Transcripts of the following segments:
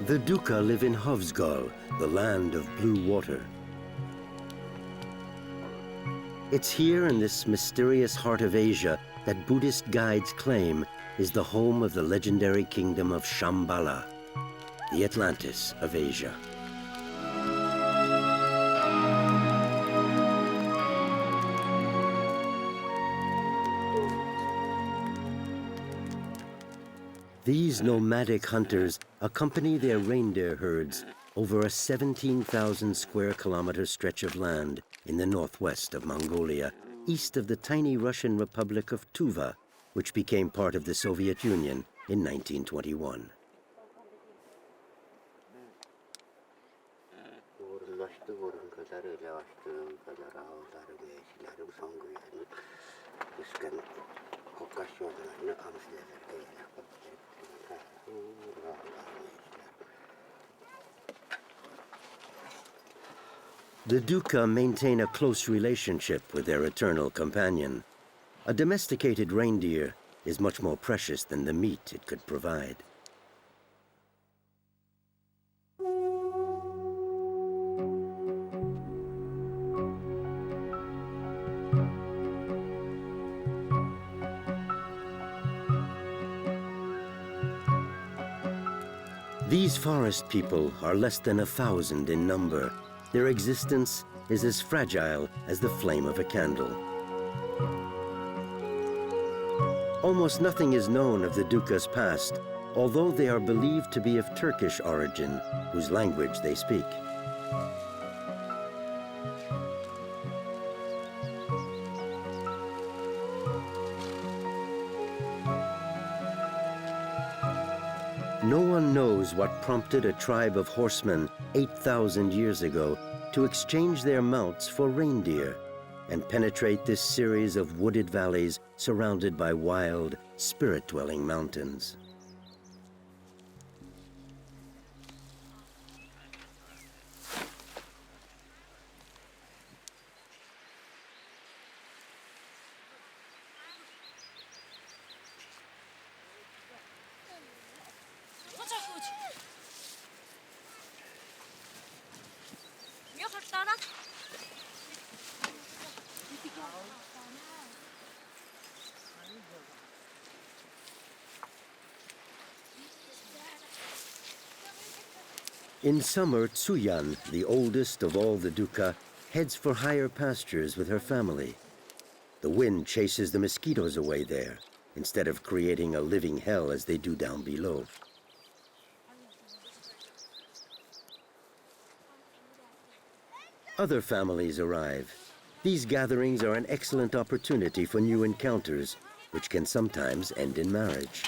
The Duka live in Hovsgol, the land of blue water. It's here in this mysterious heart of Asia that Buddhist guides claim is the home of the legendary kingdom of Shambhala, the Atlantis of Asia. These nomadic hunters accompany their reindeer herds over a 17,000 square kilometer stretch of land in the northwest of Mongolia, east of the tiny Russian Republic of Tuva, which became part of the Soviet Union in 1921. The Duka maintain a close relationship with their eternal companion. A domesticated reindeer is much more precious than the meat it could provide. These forest people are less than 1,000 in number. Their existence is as fragile as the flame of a candle. Almost nothing is known of the Duka's past, although they are believed to be of Turkish origin, whose language they speak. No one knows what prompted a tribe of horsemen 8,000 years ago to exchange their mounts for reindeer and penetrate this series of wooded valleys surrounded by wild, spirit-dwelling mountains. In summer, Tsuyan, the oldest of all the Duka, heads for higher pastures with her family. The wind chases the mosquitoes away there, instead of creating a living hell as they do down below. Other families arrive. These gatherings are an excellent opportunity for new encounters, which can sometimes end in marriage.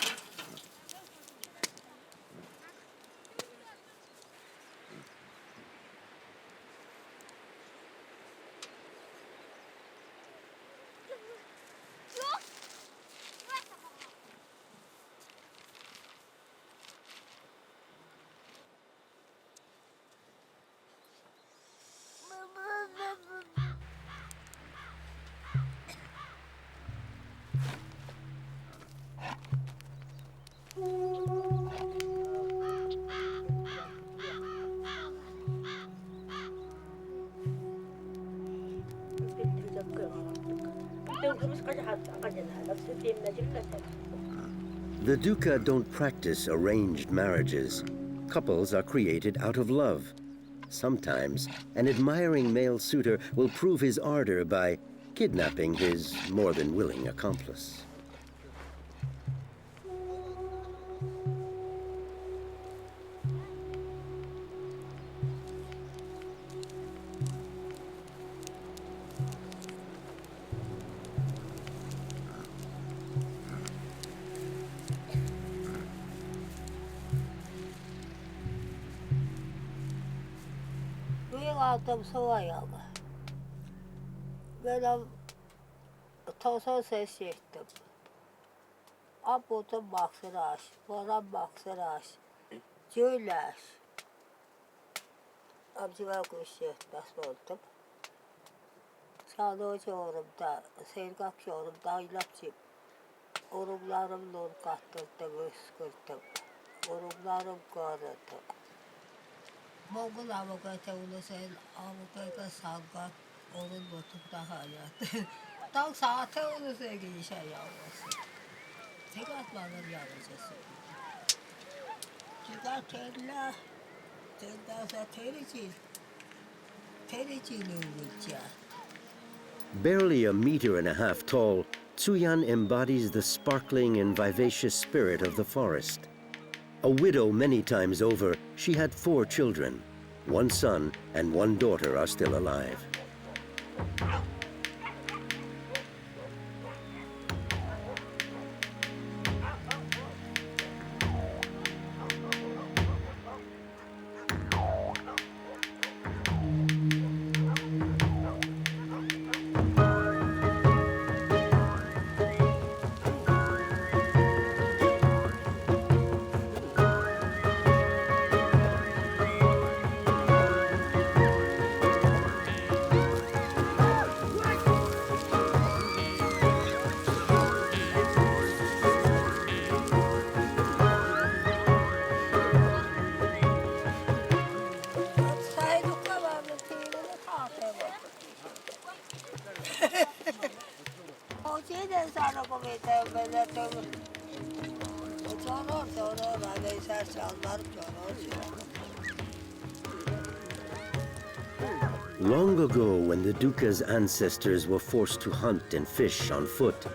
The Duka don't practice arranged marriages. Couples are created out of love. Sometimes, an admiring male suitor will prove his ardor by kidnapping his more than willing accomplice. Aldım soğuyalı. Böyle tosa ses ettim. Abutum baksıraş, bana baksıraş, cüyleş. Amcıma kuşetmez oldum. Sağlığı orumda, sergak orumda ilapçım. Orumlarım nur kattırdım, üskürttüm. Orumlarım görürdüm. Mogul avukatı ulusal avukatı sagat onun botukta hayat. Tam saate ulusal giyişe yavrusu. Tigat lanır yavrusu. Tigat tella. Tella sa tericil uluca. Barely a meter and a half tall, Tsuyan embodies the sparkling and vivacious spirit of the forest. A widow many times over, she had 4 children. 1 son and 1 daughter are still alive. Say Duka var mı tüyünü tahtaya bakın. O şeyden sana komite böyle tövür. O çoğunur, hani ser çallar çoğunur. Long ago, when the Duka's ancestors were forced to hunt and fish on foot,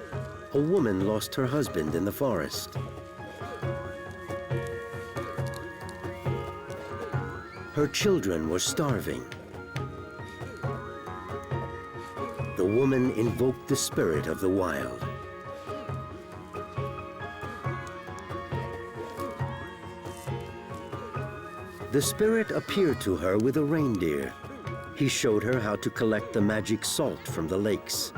a woman lost her husband in the forest. Her children were starving. The woman invoked the spirit of the wild. The spirit appeared to her with a reindeer. He showed her how to collect the magic salt from the lakes.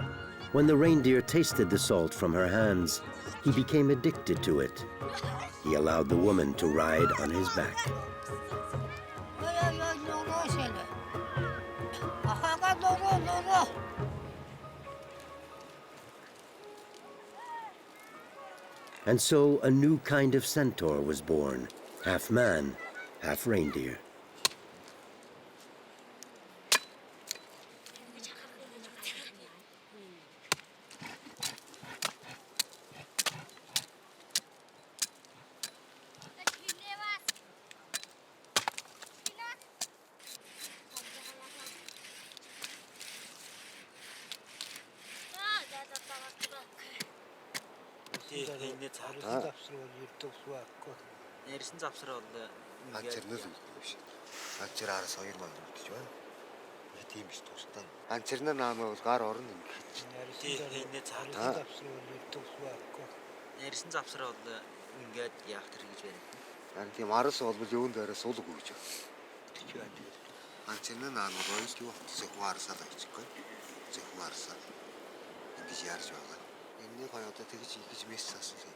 When the reindeer tasted the salt from her hands, he became addicted to it. He allowed the woman to ride on his back. And so a new kind of centaur was born, half man, half reindeer. Nersin zapsıralı? Ancestral şey. Ancestral soyurman гэж байна. Тийм биш тусдан. Ancestral наамаас гар орно ингэж. Nersin zapsıralı? Ингээд яах тэр гэж байна. Харин тийм арас болбол юунд дээрээ сулг өгч. Тэгж байна. Ancestral наамаас ойс юу зөвхөн гэчихгүй. Зөвхөн арсаа. Ингэж яарч байгаа. Энэний гоё одоо тэгж мессеж асуусан.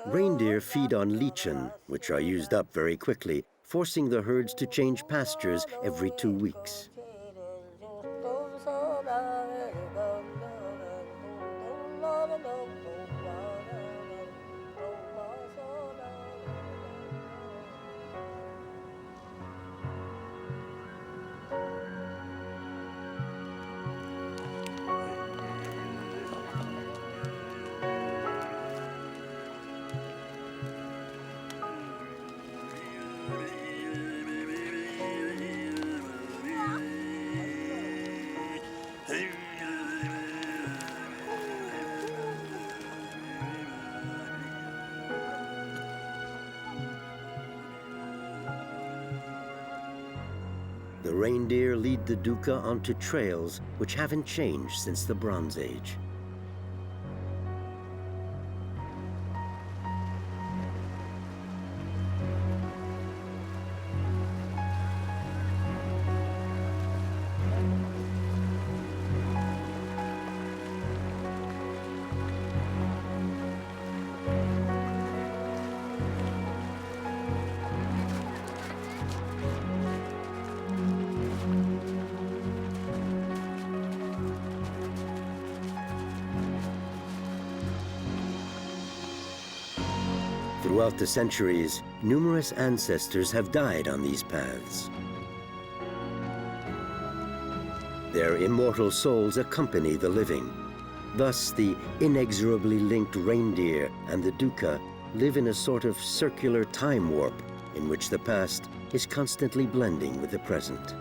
Reindeer feed on lichen, which are used up very quickly, forcing the herds to change pastures every 2 weeks. The reindeer lead the Duka onto trails which haven't changed since the Bronze Age. Throughout the centuries, numerous ancestors have died on these paths. Their immortal souls accompany the living. Thus, the inexorably linked reindeer and the Duka live in a sort of circular time warp in which the past is constantly blending with the present.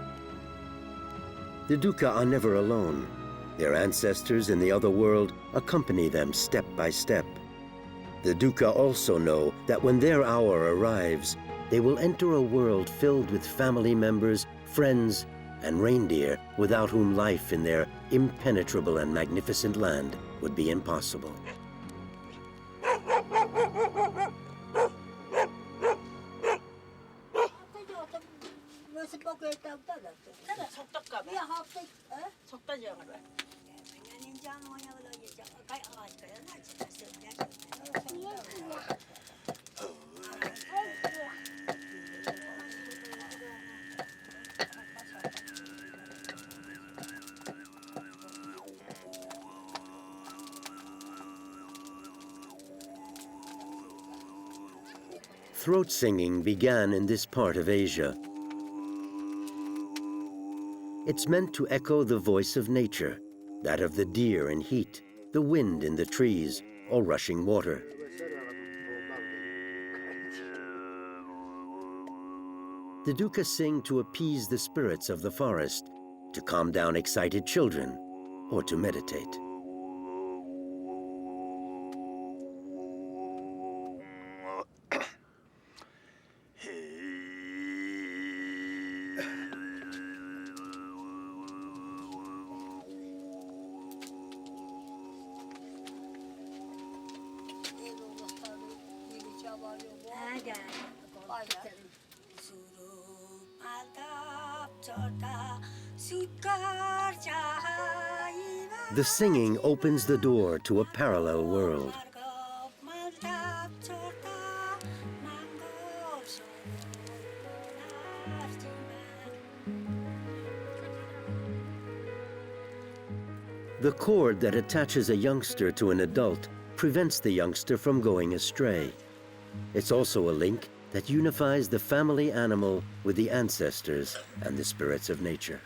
The Duka are never alone. Their ancestors in the other world accompany them step by step. The Duka also know that when their hour arrives, they will enter a world filled with family members, friends, and reindeer without whom life in their impenetrable and magnificent land would be impossible. Throat singing began in this part of Asia. It's meant to echo the voice of nature, that of the deer in heat, the wind in the trees, or rushing water. The Duka sing to appease the spirits of the forest, to calm down excited children, or to meditate. The singing opens the door to a parallel world. The cord that attaches a youngster to an adult prevents the youngster from going astray. It's also a link that unifies the family animal with the ancestors and the spirits of nature.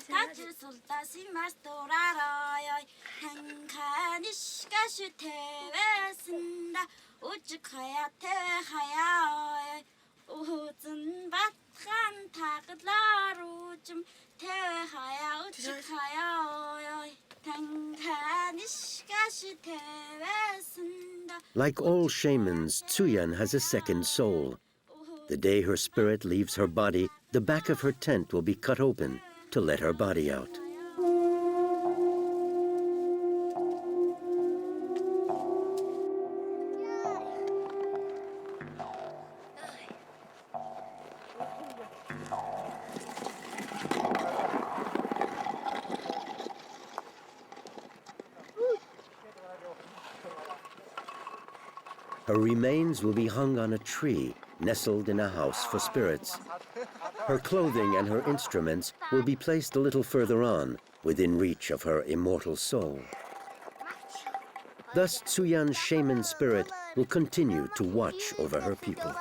Tacır sultası mastoraray Hankanişka şu tevesinde Ucuk hayatı hayay Uzun batkan takıtlar ucum Teve haya ucuk hayay Hankanişka şu tevesinde. Like all shamans, Tsuyan has a second soul. The day her spirit leaves her body, the back of her tent will be cut open to let her body out. Her remains will be hung on a tree, nestled in a house for spirits. Her clothing and her instruments will be placed a little further on, within reach of her immortal soul. Thus, Tsuyan's shaman spirit will continue to watch over her people.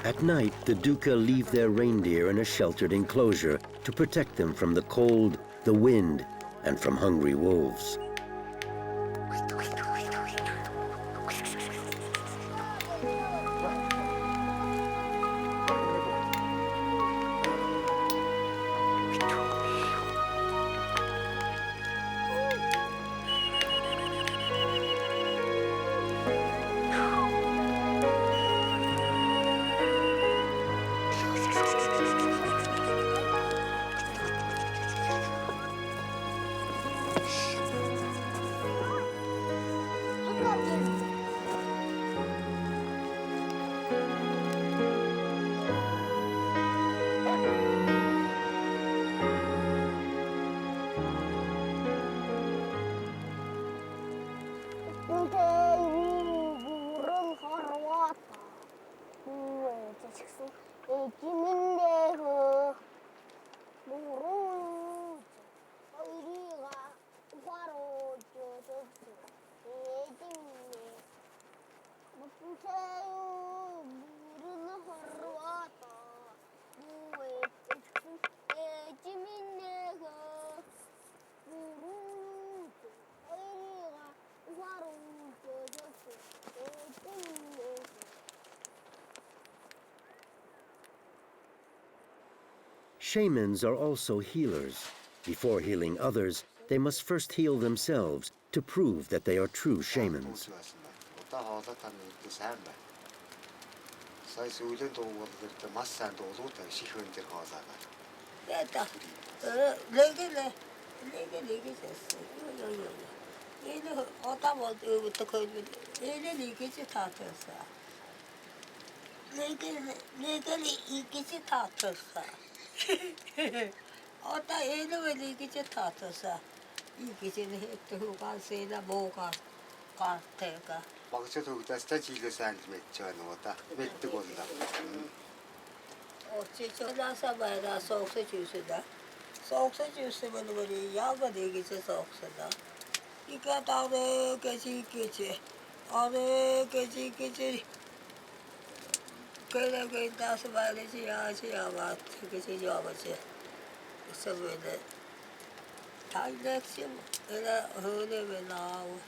At night, the Duka leave their reindeer in a sheltered enclosure to protect them from the cold, the wind, and from hungry wolves. Shamans are also healers. Before healing others, they must first heal themselves to prove that they are true shamans. Ota eläväli kici tahtasa. Ikisin hette hukan siinä muukaan kahteeka. Maksatu tästä chilesään metsänuota mettukonda. Otsi chulasa vaida sokse jusuda. Sokse jusuda oli jaga dikici sokseda. Ika taude kici. Ade kici. Kaya taas vaida siya vaat kici javace. Sabede. Taileksim era hole venao.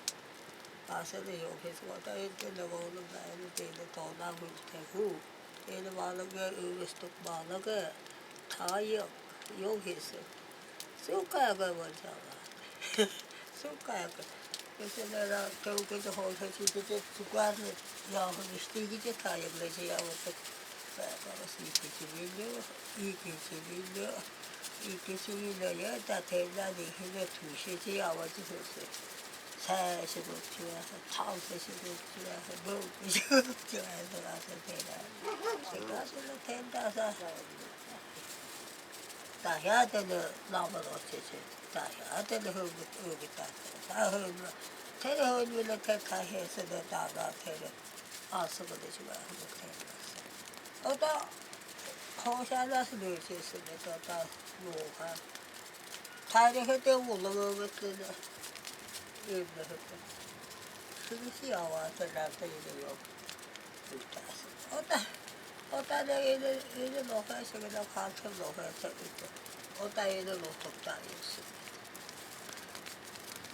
Asada yok eswata ette lagonu baile tele tona hulte hu. Ele valaga övestok valaga taya yok ese. Sukaya gavajava. Sukaya. Mesela kavga da olsa çiğde sukar ya işte taya glece ya vakit. Baba siki biliyor, iyi ki biliyor. 이게 수위를 여다 대단히 힘을 두시지 아버지로서 사시도 좋아서 타우스시도 좋아서 먹으시도 좋아서 가서 대단 제가들로 된다서 다 해야 되는 나무로 어쩌지 다 해야 되는 흙이다 다 흙을 테레흐를 다 해서 내다가 테레 아서도 되지만 못해 어다 허샤라서 늘지스면 다 뭐가 다리할 때 올라가면 그는 일을 했고 그것이 와서 나한테 이래요 어따 내가 이를 놓아서 그냥 관점 놓아서 있고 어따 이를 놓독도 아니었어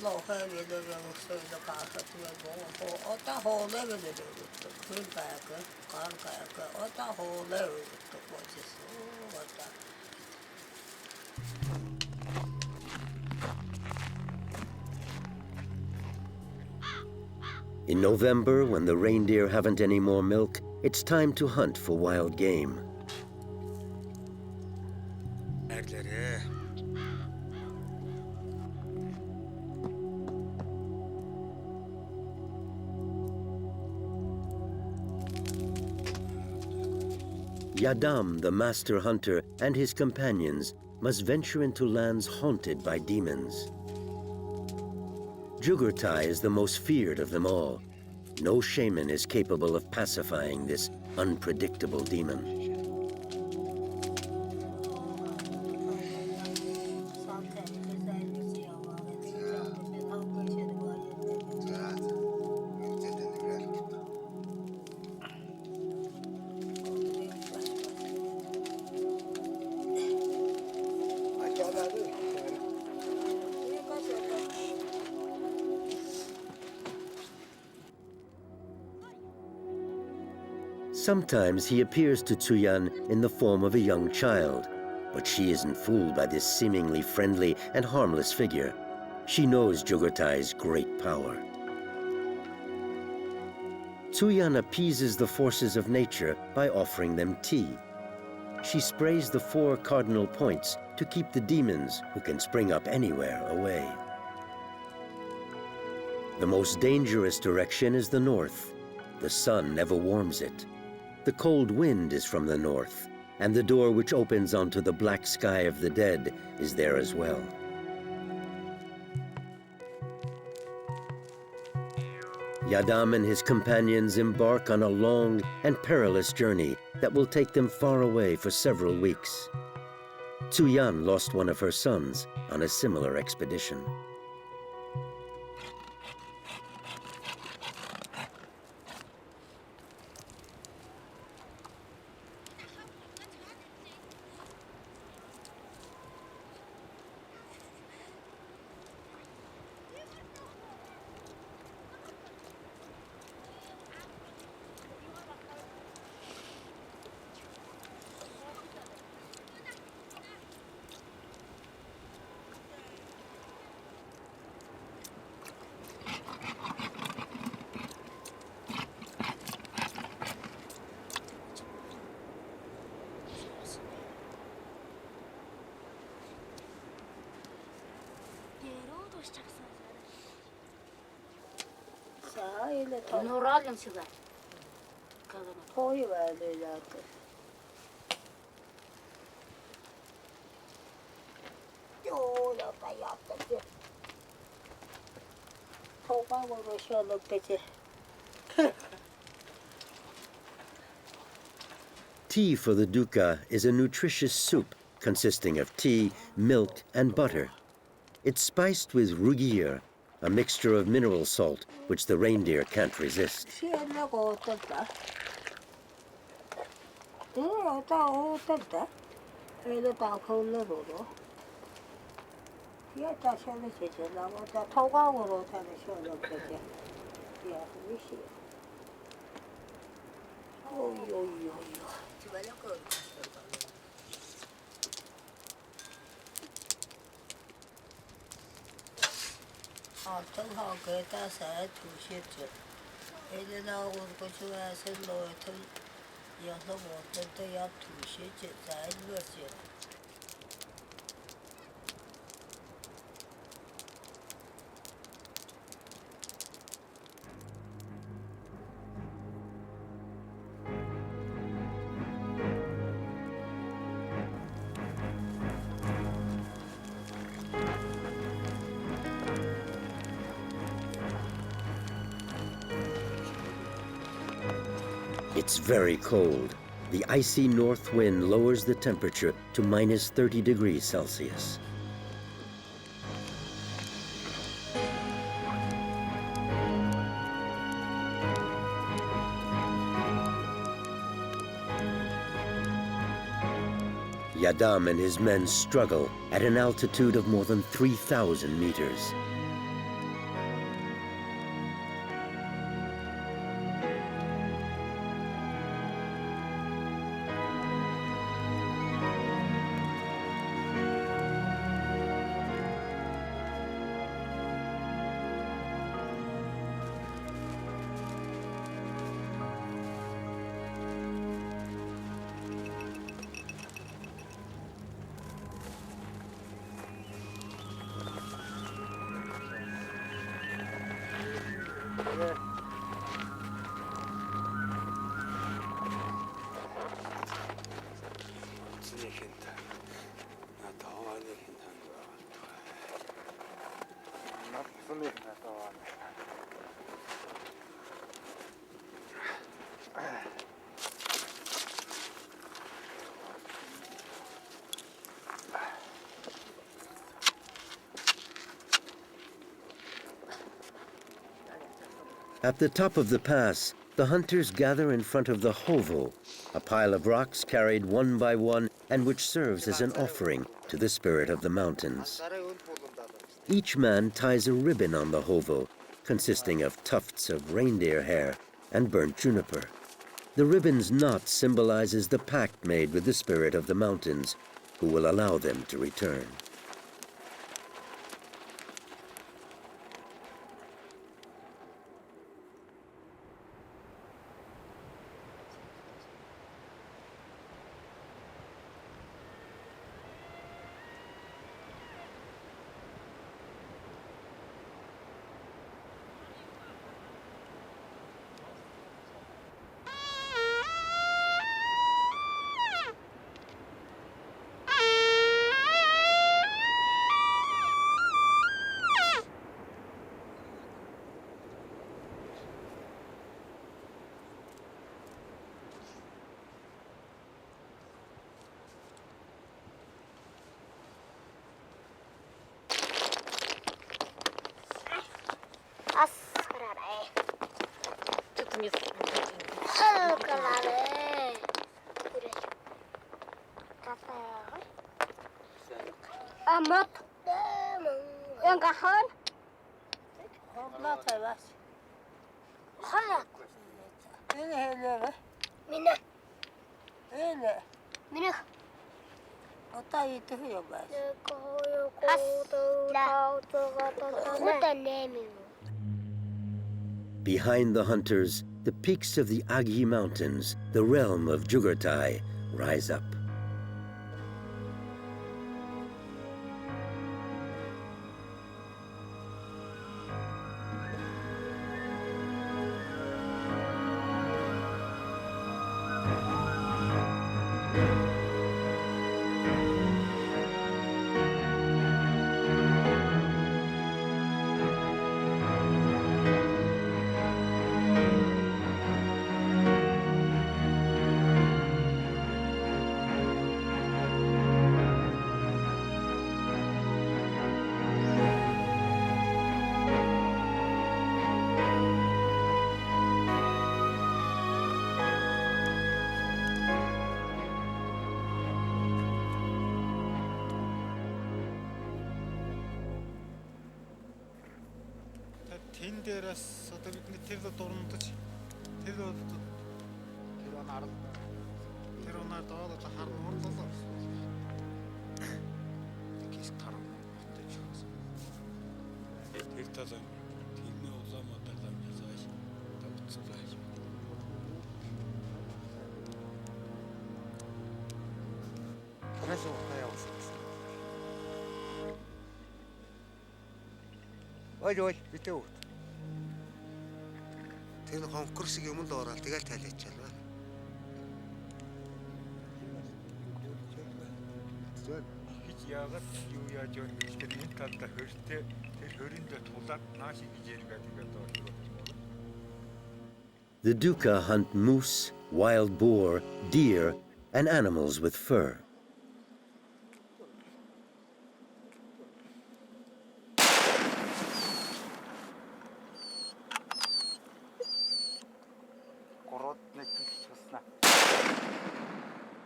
놓아야 되는 영수에서 가서 두고 어따 호내면 되는 것도 그런 가야그 가는 가야그 어따 호내면 또 멋있어 어따 In November, when the reindeer haven't any more milk, it's time to hunt for wild game. Yadam, the master hunter, and his companions must venture into lands haunted by demons. Jugurtai is the most feared of them all. No shaman is capable of pacifying this unpredictable demon. Sometimes he appears to Tsuyan in the form of a young child, but she isn't fooled by this seemingly friendly and harmless figure. She knows Jugurtai's great power. Tsuyan appeases the forces of nature by offering them tea. She sprays the 4 cardinal points to keep the demons, who can spring up anywhere, away. The most dangerous direction is the north. The sun never warms it. The cold wind is from the north, and the door which opens onto the black sky of the dead is there as well. Yadam and his companions embark on a long and perilous journey that will take them far away for several weeks. Tsuyan lost one of her sons on a similar expedition. Нуралим сюда. Toy verdiler. Yo, yaptı. Topa vuruşuyorduk peki. Tea for the Duka is a nutritious soup consisting of tea, milk, and butter. It's spiced with rugir, a mixture of mineral salt which the reindeer can't resist. Altın halkıda saat tuşucu. Elin ağırgı çuvasın loytun yazı ortada yap tuşucu. Saat vurcu. It's very cold. The icy north wind lowers the temperature to minus 30 degrees Celsius. Yadam and his men struggle at an altitude of more than 3,000 meters. At the top of the pass, the hunters gather in front of the Hovsgol, a pile of rocks carried one by one and which serves as an offering to the spirit of the mountains. Each man ties a ribbon on the Hovsgol, consisting of tufts of reindeer hair and burnt juniper. The ribbon's knot symbolizes the pact made with the spirit of the mountains, who will allow them to return. Behind the hunters, the peaks of the Agi Mountains, the realm of Jugurthai, rise up. Тэндээс одоо бидний тэр дурандаж тэр оноо доод харна хурлаа. Кис тарам отож байгаа. Тэр талаа тэрний улаан талаа ясааш тавцсан байж. Хорошо, хаялсан. Ой, битүү. Тэр хонкор шиг юм л ороод тэгэл тайлаачаал байна. Хич яагаад юу яаж явах гэж энэ талда хөртэй тэр хөрөндөө тулаад нааш гэж ярьгаад тэгээд The Duka hunt moose, wild boar, deer, and animals with fur.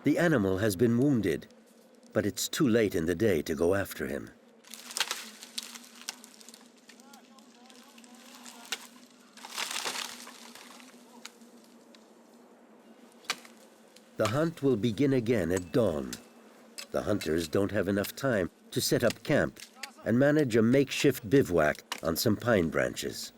The animal has been wounded, but it's too late in the day to go after him. The hunt will begin again at dawn. The hunters don't have enough time to set up camp and manage a makeshift bivouac on some pine branches.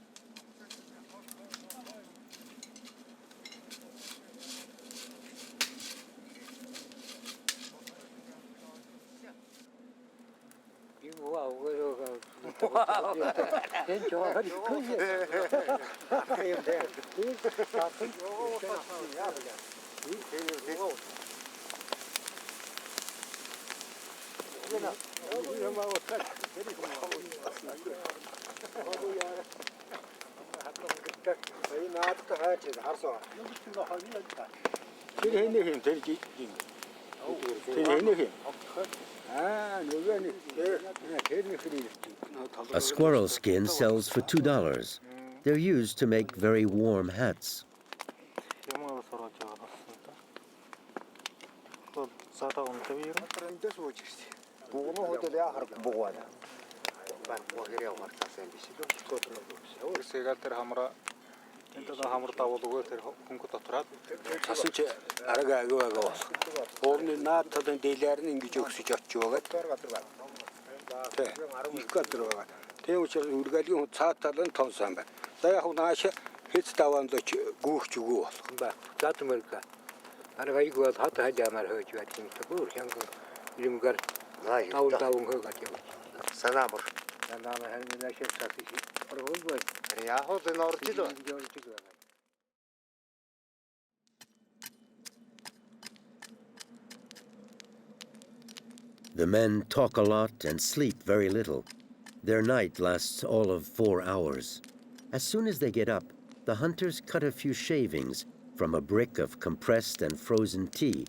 A squirrel skin sells for $2. They're used to make very warm hats. The men talk a lot and sleep very little. Their night lasts all of 4 hours. As soon as they get up, the hunters cut a few shavings from a brick of compressed and frozen tea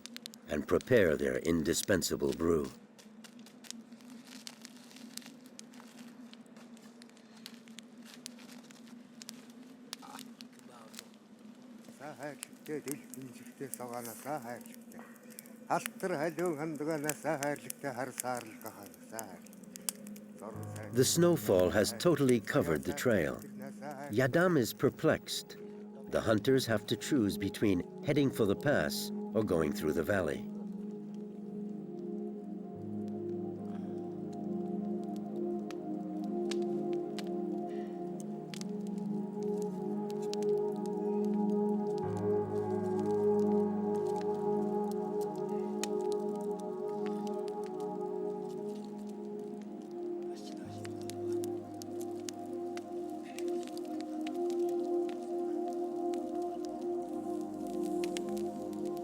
and prepare their indispensable brew. The snowfall has totally covered the trail. Yadam is perplexed. The hunters have to choose between heading for the pass or going through the valley.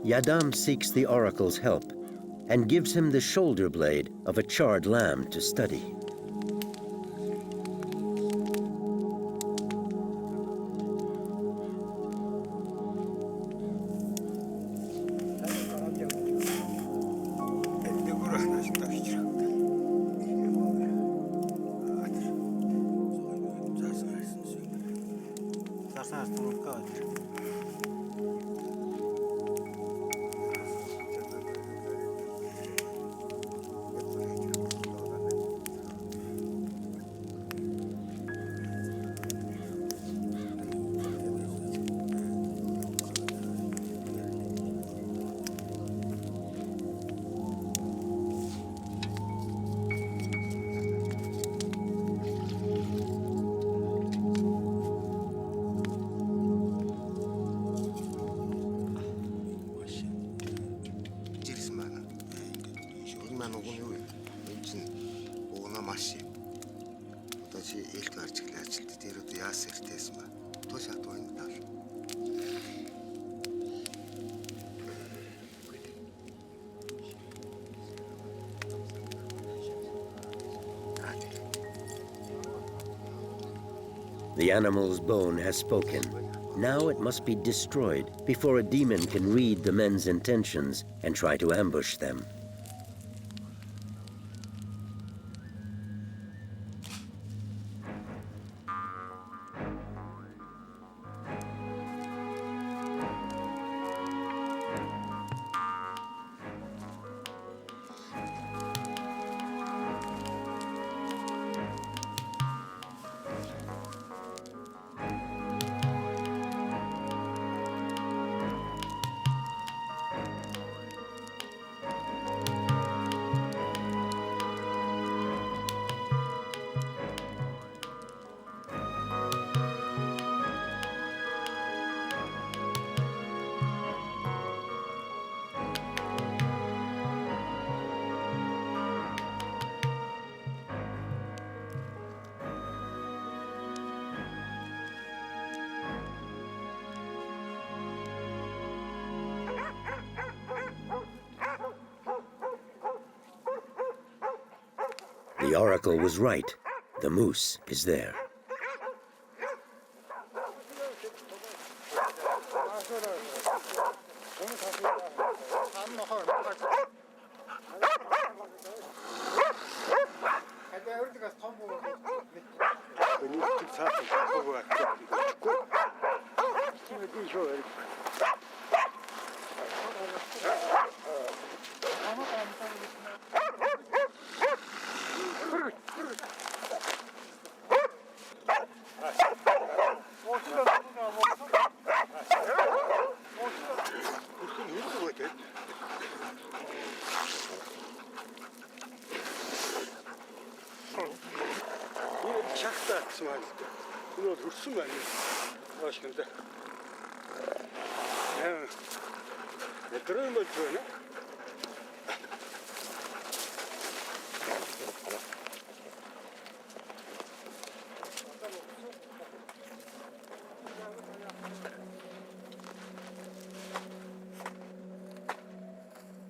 Yadam seeks the oracle's help and gives him the shoulder blade of a charred lamb to study. The animal's bone has spoken. Now it must be destroyed before a demon can read the men's intentions and try to ambush them. The oracle was right. The moose is there.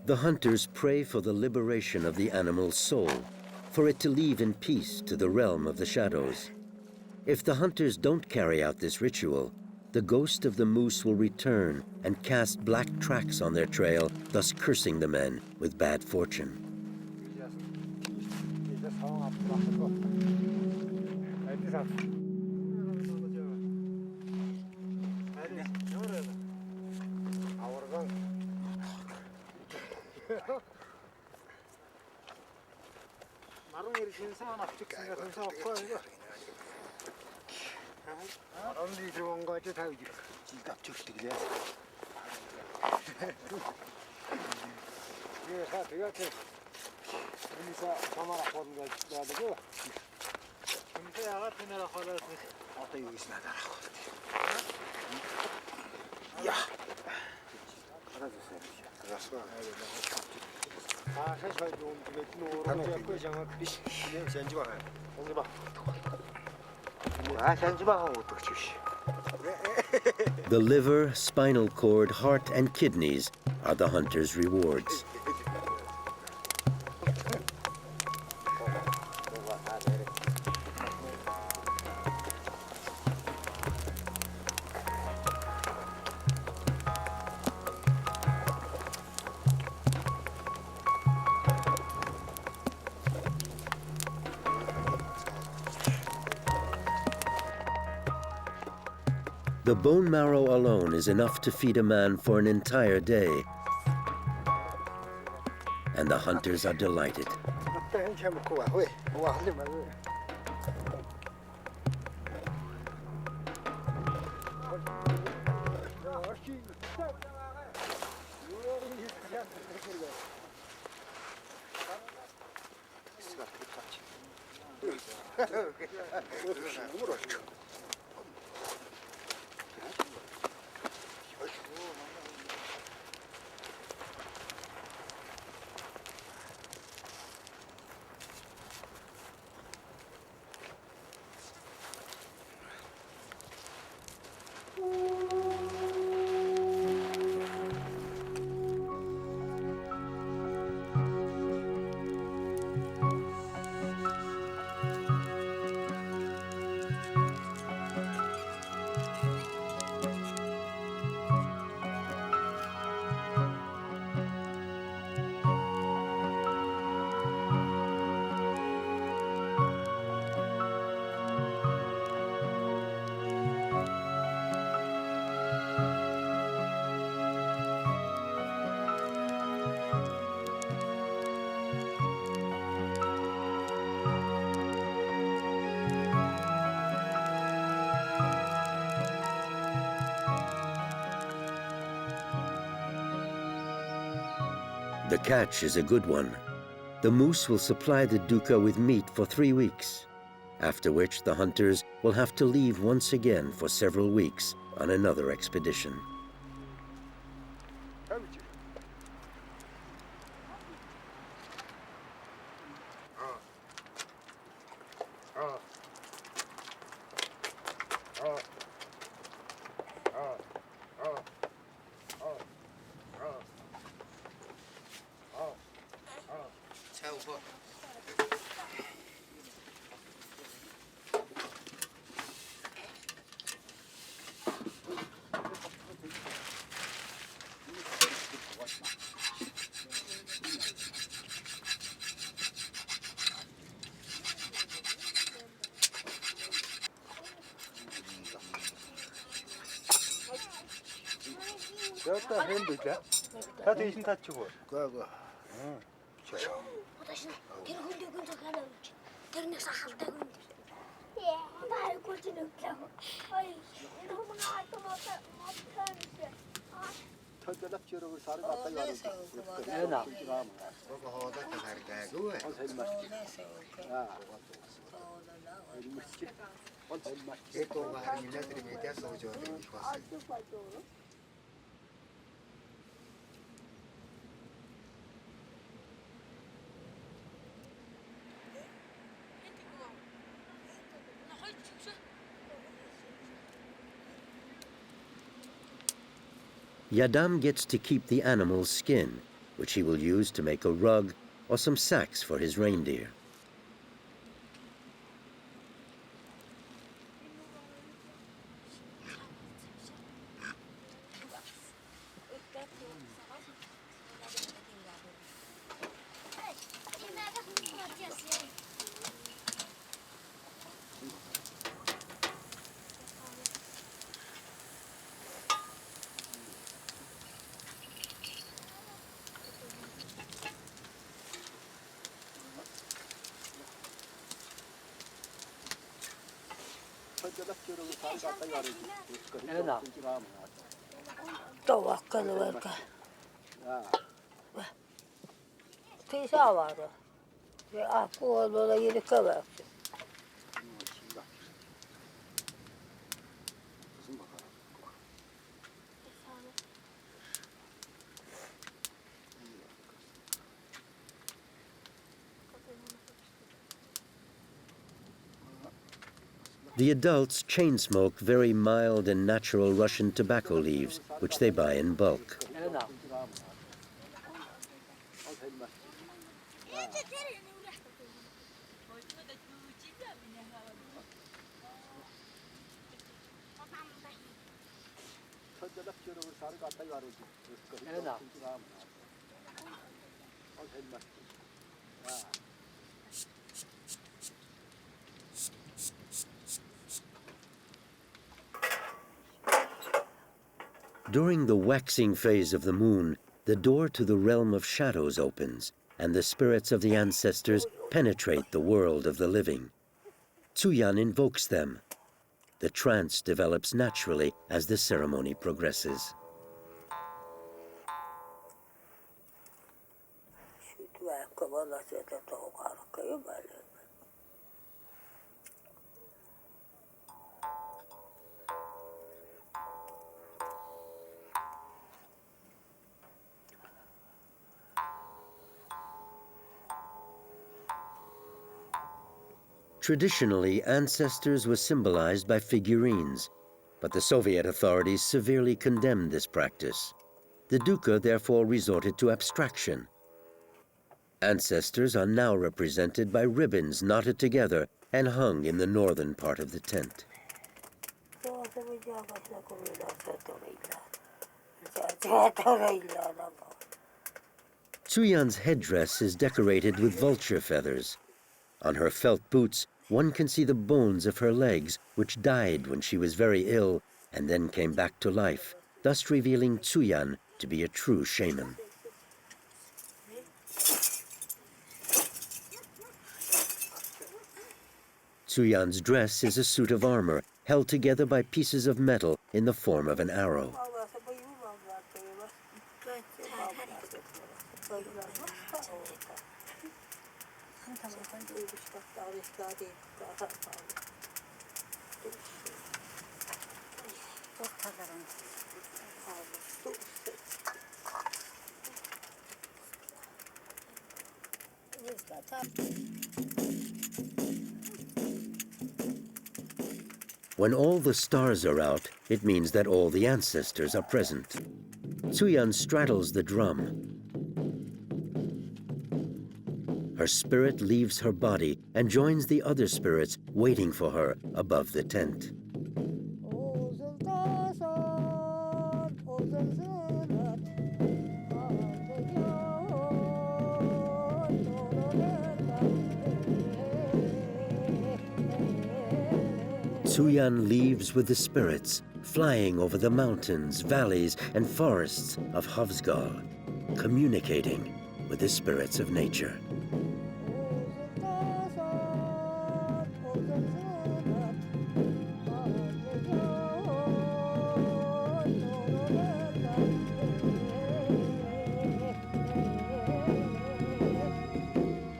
The hunters pray for the liberation of the animal's soul, for it to leave in peace to the realm of the shadows. If the hunters don't carry out this ritual, the ghost of the moose will return and cast black tracks on their trail, thus cursing the men with bad fortune. The liver, spinal cord, heart, and kidneys are the hunter's rewards. The bone marrow alone is enough to feed a man for an entire day, and the hunters are delighted. The catch is a good one. The moose will supply the Duka with meat for 3 weeks, after which the hunters will have to leave once again for several weeks on another expedition. 여기다 핸드 있다. 다 대신 다 치고. 그거. Тэр хүндээ гүн захаа. Тэрний сахалтай хүн. Яа, бай гүржин өглөө. Ой, энэ хүмүүс аатамаа 터져락 지르고 살을 갖다 네, 야로. 세우고 애나. 그거 호다 살가고. 에또 마리네들이 메디아서 저들이 왔어요. Yadam gets to keep the animal's skin, which he will use to make a rug or some sacks for his reindeer. 애나. 또 왔거든 그러니까. 피사 와라. 아, 구워도 이렇게 봐. The adults chain smoke very mild and natural Russian tobacco leaves, which they buy in bulk. 애나. 터져락 지르고 살을 갖다 야로. 애나. During the waxing phase of the moon, the door to the realm of shadows opens, and the spirits of the ancestors penetrate the world of the living. Tsuyan invokes them. The trance develops naturally as the ceremony progresses. Traditionally, ancestors were symbolized by figurines, but the Soviet authorities severely condemned this practice. The Duka therefore resorted to abstraction. Ancestors are now represented by ribbons knotted together and hung in the northern part of the tent. Tsuyan's headdress is decorated with vulture feathers. On her felt boots, one can see the bones of her legs, which died when she was very ill and then came back to life, thus revealing Tsuyan to be a true shaman. Tsuyan's dress is a suit of armor held together by pieces of metal in the form of an arrow. When all the stars are out, it means that all the ancestors are present. Tsuyan straddles the drum. Her spirit leaves her body and joins the other spirits waiting for her above the tent. Tsuyan leaves with the spirits, flying over the mountains, valleys, and forests of Hovsgol, communicating with the spirits of nature.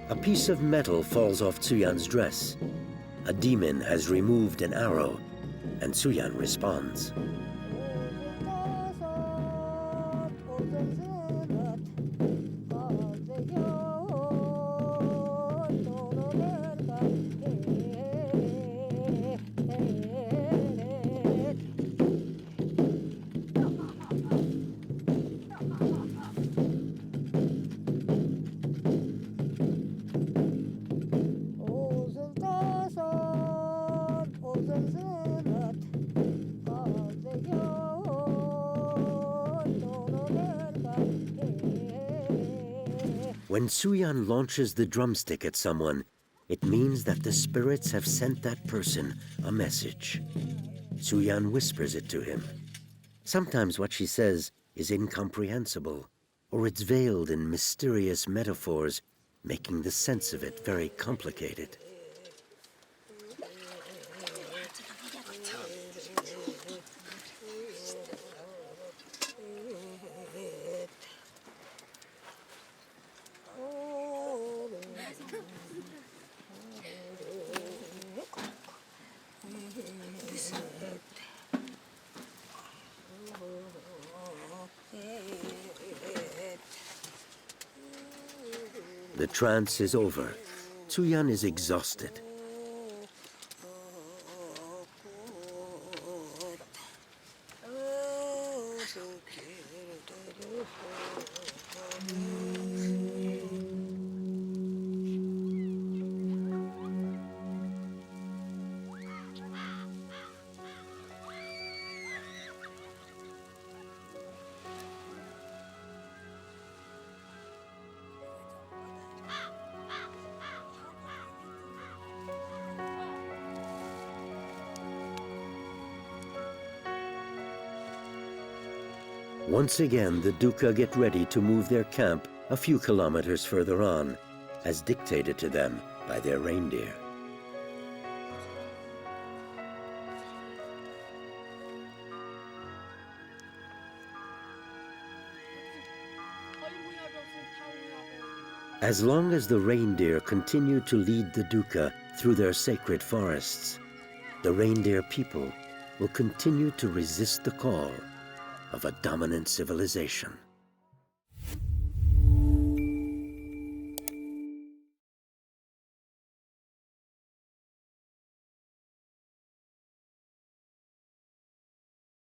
A piece of metal falls off Tsuyan's dress. A demon has removed an arrow, and Tsuyan responds. When Tsuyan launches the drumstick at someone, it means that the spirits have sent that person a message. Tsuyan whispers it to him. Sometimes what she says is incomprehensible, or it's veiled in mysterious metaphors, making the sense of it very complicated. The trance is over. Tsuyan is exhausted. Once again, the Duka get ready to move their camp a few kilometers further on, as dictated to them by their reindeer. As long as the reindeer continue to lead the Duka through their sacred forests, the reindeer people will continue to resist the call of a dominant civilization.